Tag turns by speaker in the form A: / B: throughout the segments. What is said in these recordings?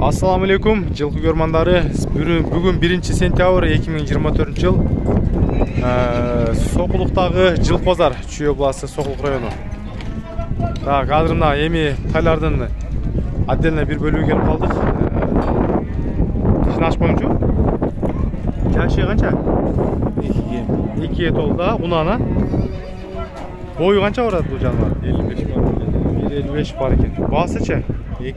A: Assalamu alaikum, жылқы көрмандары. Бүгін 1 сентябрь 2024 жыл. Соқұлықтағы Жылқозар, Чүй обласы, Соқұлық районы. Қазірмна еми тайлардың отдельно бір бөлігі келіп қалдық. Тышын ашпайым жу? Жашы қанша? 2 толда, ұнана. Бойы қанша барады бұл жануар? 55 бар екен. Басы че?
B: 200.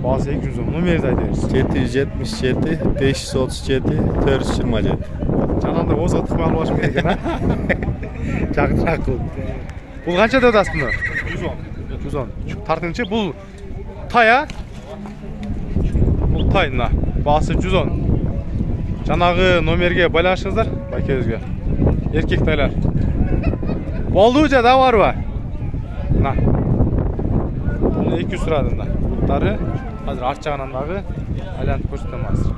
A: Bazı 200 som. Numarayı aytыңыз.
B: 777 537 427.
A: Жанында озға тықпай алып керек екен, а? Жақынырақ қыл. Бұл қанша деп атасыз бұны? 110. Тартыңызшы, бұл тай, а? Бұл тай, мына. Басы 110. Жанағы номерге байланышыңыздар, байкеңізге. Еркек тайлар. Болды жа да бар ба? Мына. Бұны 200 сұрады мына. Бұлттары қазір арт жағынан айланып көрсетем азыр.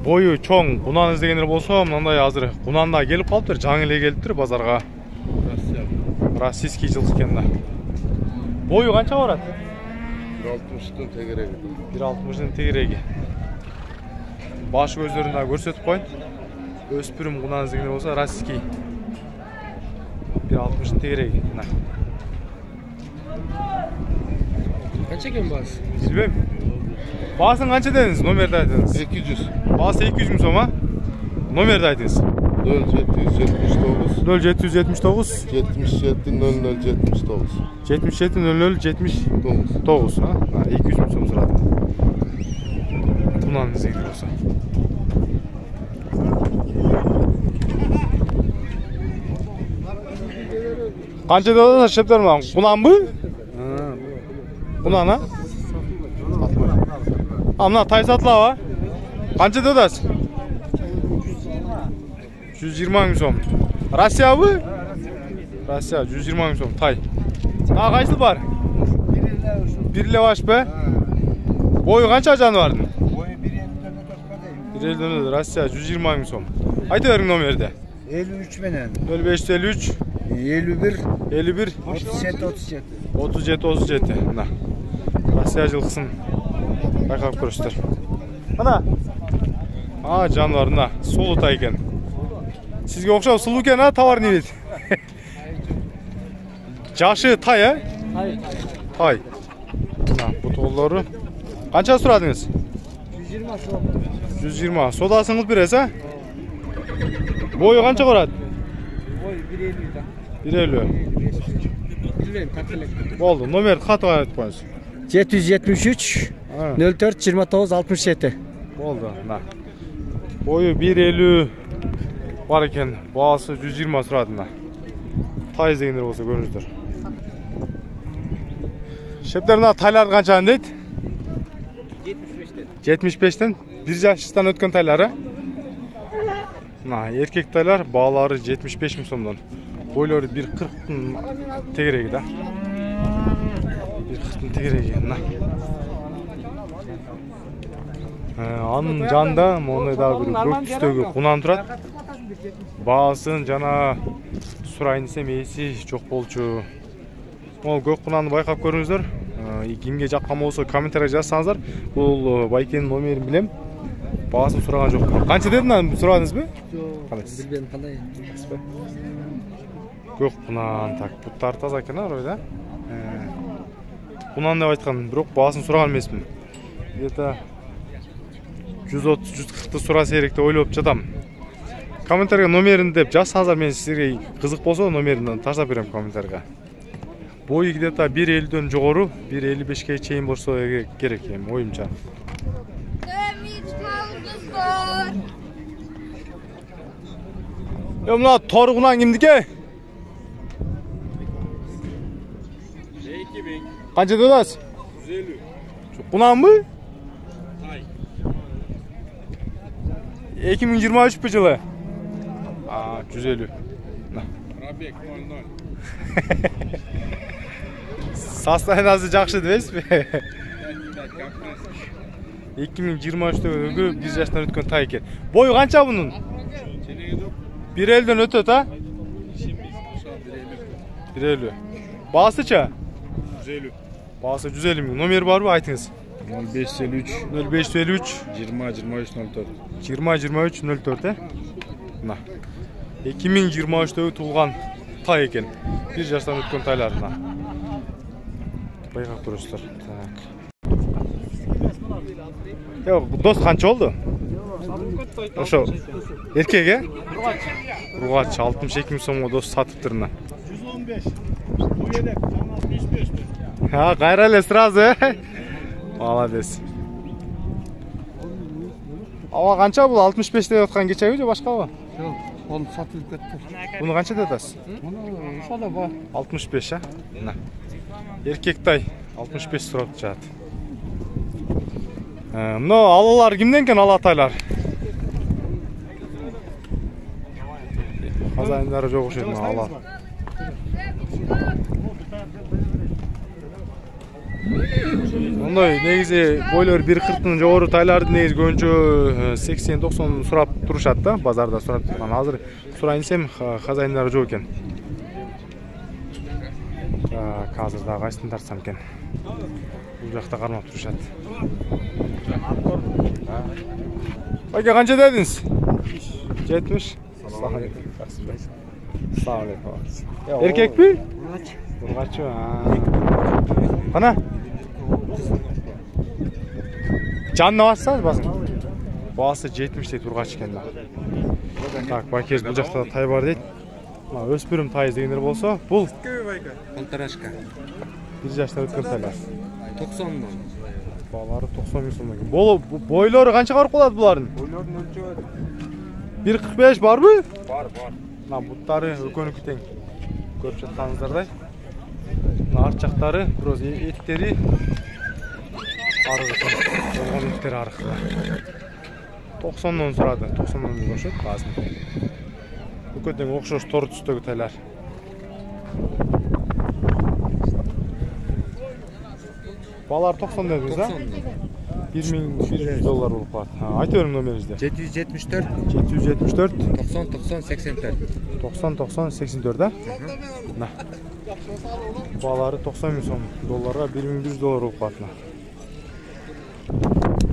A: Бойы чоң, құнан іздегендер болса, мынандай азыр құнанда келіп қалыптыр, жаң еле келіп тұр базарға. Российский жылқы екен да. Бойы қанша барады?
B: 160-тың тегерегі.
A: 160-тың тегерегі. Башы көздерін көрсетіп қойын. Өспірім құнан іздегендер болса, российский 160-тың тегерегі.
C: Қанша екен басы?
A: Білбейм. Басын қанша дедіңіз? Номерді айтыңыз.
B: 200.
A: Басы 200 мың сома? Номерді айтыңыз.
B: 0779
A: 0779
B: 77 00 79.
A: 77 00 79. 200 мың сом сұрады. Құнан іздегендер болса. Қанша деді шептер ма? Құнан бұ? Құнан, а? Мына тай сатыла ба? Қанша дедіңіз? 120 мың сом. Россия бұ? Россия 120 мың сом тай. Қайсыл бар? Бірле баш бе? Бойы қанша жануардың?
C: Бойы 1.54.
A: Россия 120 мың сом. Айта берің номерді.
C: 53 менен.
A: 0553
C: 51
A: 51
C: 37
A: 37. Мына. Россия жылқысын байқап көрістір. Мына. Жануарына сұлу тай екен. Сізге оқшау сұлу екен, товар не бет? Жашы тай, а? Тай. Мына, бұтығылары. Қанша сұрадыңыз?
C: 120 сом.
A: 120. Содасыңыз бересіз, а? Бойы қанша қорады?
C: Бойы 1.50 да.
A: 1.50.
C: Bilmem,
A: Oldu. Номерді қатыға айтып қойыңыз.
C: 773 04 29 67.
A: Oldu. Бойы 1.50 бар екен. Бағасы 120 сұрадына. Тай іздегендер болса көріңіздер. Шептеріне тайларды қаншаны дейді? 75-тен. 1 жастан өткен тайлары. Еркек тайлар бағалары 75 мың сомдан. Бойлары 1.40-тың тегерегі да. 1.40-тың тегерегі. Анын жанында монайда бір көк түстегі құнан тұрады. Бағасын жана сұрайын десем есі жоқ болчу. Ол көк құнанды байқап көріңіздер. Кімге жаққан болса комментария жазсаңыздар. Бұл байкенің номерін білем. Бағасын сұраған жоқ. Қанша дедім, сұрадыңыз бе?
C: Білбен қандай?
A: Көк құнан, бұттар таза екен орайда. Құнан деп айтқан, бірақ бағасын сұраған емеспін. Где-то 130-140-ты сұра серекте ойлап жатам. Комментария номерін деп жазсаңыздар, мен сіздерге қызық болса номерін таштап берем комментария. Бойы где-то 1.50-ден жоғары, 1.55-ке чейін болса керек, ойымша. Мына торы құнан кімдіке?
D: 2000.
A: Қанша дедіңіз?
D: 150.
A: Құнан бұ?
D: Тай.
A: 2023 бі жылы? 150.
D: Пробег 0-0.
A: Состояниясы жақсы дейсіз бе? 2023-тегі 1 жастан өткен тай екен. Бойы қанша бұның? 1.50-ден өтеді, а? 1.50. Басы çe?
D: 150.
A: Бағасы 150 мың. Номер бар ба, айтыңыз?
D: 0553
A: 0553
D: 20 23 04.
A: 20 23 04, Мына. 2023-тегі туылған тай екен. 1 жастан өткен тайлар. Байқақ тұрыстар. Дос қанша олды? Ошо эркек, э? Ургач 62 мың сомго дос сатып тұрына.
D: 115. Oyedek, 65.
A: Ha, gayrele sırası. Молодец. Ава қанша бұл 65 деп отқан кечеги же башка ба?
C: Жоқ, ол сатылып кетті.
A: Бұны қанша деп атасыз?
C: Мұны ошода бар.
A: 65, а? Мына. Еркек тай 65 сурап жатат. Мына алалар кимден екен, ала тайлар? Хазайындары жоқ окшойт мына ала. Ондай негизи бойлор 1.40-тын жогору тайларды негизи көбүнчө 80-90 сурап турушат да, базарда сурап турган. Азыр сурайын десем хазайындары жок экен. Азыр да кайсын тартсам экен. Бул жакта кармап турушат. Байке канча дедиңиз? 70. Assalamu alaikum. Erkek mi? Urgaç. Ana. Canlı varsa basın. Bağısı 70 deydi urgaç eкен да. Так, байкез бұл жақта тай бар дейді. Өспірім тай дегендер болса, бұл
C: Полторашка.
A: 1 жаштан өткен тайлар.
C: 90 мың.
A: Балары 90 мың сомнан екен. Бойлары қанша қарып қалады бұлардың?
C: Бойларын өлчөбөдү.
A: 1.45 бар бі?
D: Бар.
A: Бұттары өкөнүкі тең. Көріп жатқаныңыздардай. Арт жақтары, біраз еттері арығы тең. Олған еттері арықта. 90-нан сұрады. 90-нан өшіп қазын. Өкөтен оқшош торы түстегі тайлар. Балар 90 дедіңіз, да? $1.100 болып қалады. Айты өрім номеріңізде.
C: 774
A: 774
C: 90 84.
A: 90-84, да? Балары $90.000 $1.100 болып қалады.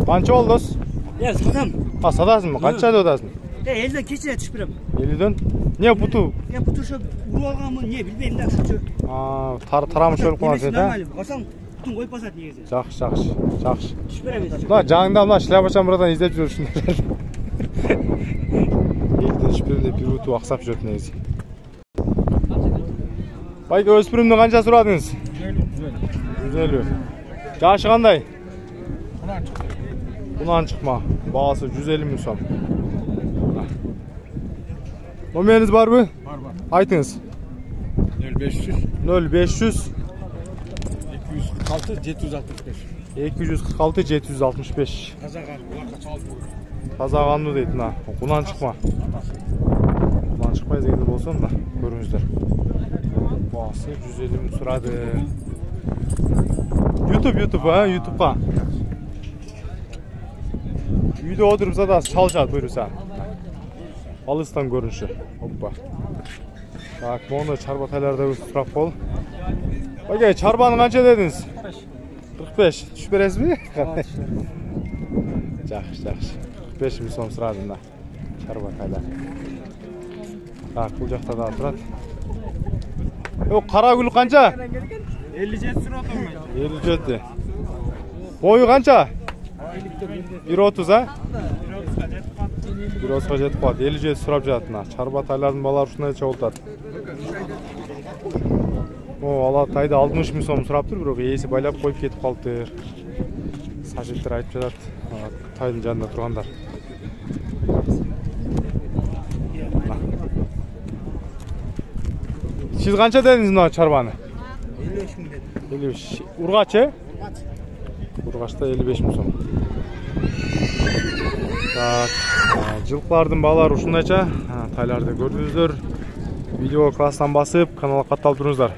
A: Қанша ол дос?
C: Сатам.
A: Сатасың ба? Қанша деп отасың?
C: 50-ден кечире түшүп берем.
A: 50-ден? Не бұту?
C: Бұты ошо уруп алганмы, не билбейм да ошо.
A: Тарамыш өліп қалады, да?
C: Барсаң, бүтүн коюп басат негизи.
A: Жақсы.
C: Түшүп берем.
A: Мына жаңында мына шляпачан бұрадан издеп жүрүшүн. Елден түшпірімде бір ұту ақсап жүріп негізі. Байке өспірімді қанша сұрадыңыз? 150. Жашы қандай? Бұнан шықма. Бағасы 150.000 сом. Номеріңіз бар бі?
D: Бар.
A: Айтыңыз.
D: 0500
A: 0500
D: 246 765.
A: 246 765. Таза қанды дейді, мына. Бұнан шықма. Бұнан шықпай дегенде болса, мына. Көріңіздер. Бағасы 150.000 сұрады. Ютубқа. Үйде отырып задасы чалышады бұйырса. Алыстан көрініші. Оппа. Так, мұны чарба тайларда сұрап бол. Байке, чарбаны қанша дедіңіз? 45. Түшіп бересіз бе? Жақсы. 45.000 сом сұрады мына. Чарба тайлар. Так, бұл жақта да тұрады. Қара гүл қанша?
C: 57 сұрап тұрмын.
A: 57. Бойы қанша? 1.30, а? 1.30-ға жетіп қалады. 57 сұрап жатына. Чарба тайлардың балары ұшына етші олтады. Ала тайды 60.000 сом сұрап тұр, бірақ есі байлап қойып кетіп қалды. Сажеттер айтып жатады. Тайдың жанында тұрғандар. Сіз қанша дедіңіз мына чарбаны?
C: 55 мың дедім.
A: 55. Ургач, е? Ургачта 55.000 сом. Так, жылқылардың балары ушундайча, тайларды көрдүңүздөр. Видео класстан басып, каналга катталып туруңуздар.